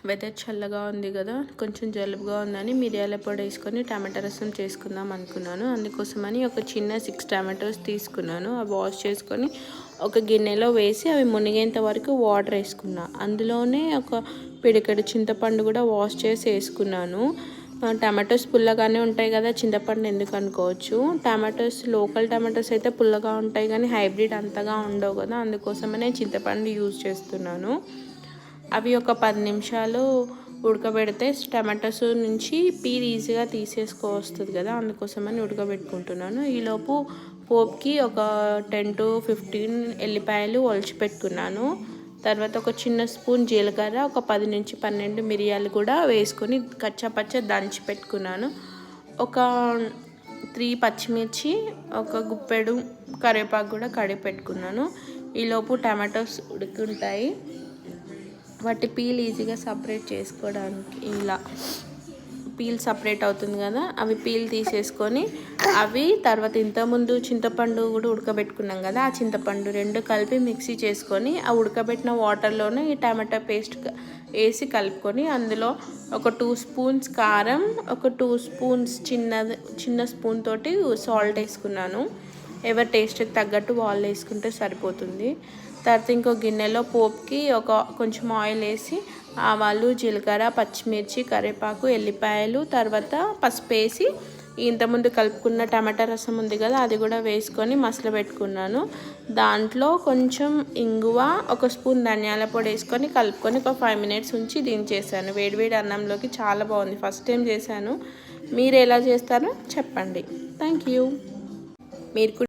Weather చల్లగా ఉంది కదా, కొంచెం జలుబుగా ఉందని మిరియాల పొడి వేసుకొని టమాటా రసం చేసుకుందాం అనుకున్నాను. అందుకోసమని ఒక చిన్న 6 టమాటోస్ తీసుకున్నాను. అవి వాష్ చేసుకొని ఒక గిన్నెలో వేసి అవి మునిగేంత వరకు వాటర్ వేసుకున్నా. అందులోనే ఒక పిడికెడు చింతపండు కూడా వాష్ చేసి వేసుకున్నాను. టమాటోస్ పుల్లగానే ఉంటాయి కదా, చింతపండు ఎందుకు అనుకోవచ్చు. టమాటోస్ లోకల్ టమాటోస్ అయితే పుల్లగా ఉంటాయి కానీ హైబ్రిడ్ అంతగా ఉండవు కదా, అందుకోసమనే చింతపండు యూజ్ చేస్తున్నాను. అవి ఒక 10 నిమిషాలు ఉడకబెడితే టమాటోస్ నుంచి పీల్ ఈజీగా తీసేసుకోవస్తుంది కదా, అందుకోసమని ఉడకబెట్టుకుంటున్నాను. ఈలోపు పోపుకి ఒక 10 to 15 ఎల్లిపాయలు ఒలిచి పెట్టుకున్నాను. తర్వాత ఒక చిన్న స్పూన్ జీలకర్ర, ఒక 10 నుంచి 12 మిరియాలు కూడా వేసుకొని కచ్చాపచ్చ దంచి పెట్టుకున్నాను. ఒక 3 పచ్చిమిర్చి, ఒక గుప్పెడు కరివేపాకు కూడా కడిగి పెట్టుకున్నాను. ఈలోపు టమాటోస్ ఉడుకుంటాయి. వాటి పీల్ ఈజీగా సపరేట్ చేసుకోవడానికి ఇలా పీల్ సపరేట్ అవుతుంది కదా, అవి పీల్ తీసేసుకొని అవి తర్వాత ఇంతకుముందు చింతపండు కూడా ఉడకబెట్టుకున్నాం కదా, ఆ చింతపండు 2 కలిపి మిక్సీ చేసుకొని ఆ ఉడకబెట్టిన వాటర్లోనే ఈ టమాటా పేస్ట్ వేసి కలుపుకొని అందులో ఒక 2 స్పూన్స్ కారం, ఒక 2 స్పూన్స్ చిన్న స్పూన్ తోటి సాల్ట్ వేసుకున్నాను. ఎవరి టేస్ట్కి తగ్గట్టు వాళ్ళు వేసుకుంటే సరిపోతుంది. తర్వాత ఇంకో గిన్నెలో పోపుకి కొంచెం ఆయిల్ వేసి ఆవాలు, జీలకర్ర, పచ్చిమిర్చి, కరివేపాకు, ఎల్లిపాయలు, తర్వాత పసుపు వేసి ఇంతకుముందు కలుపుకున్న టమాటా రసం ఉంది కదా, అది కూడా వేసుకొని మసలబెట్టుకున్నాను. దాంట్లో కొంచెం ఇంగువ, ఒక స్పూన్ ధనియాల పొడి వేసుకొని కలుపుకొని ఒక 5 minutes ఉంచి దించేసాను. వేడివేడి అన్నంలోకి చాలా బాగుంది. ఫస్ట్ టైం చేశాను. మీరు ఎలా చేస్తారో చెప్పండి. Thank you. మీరు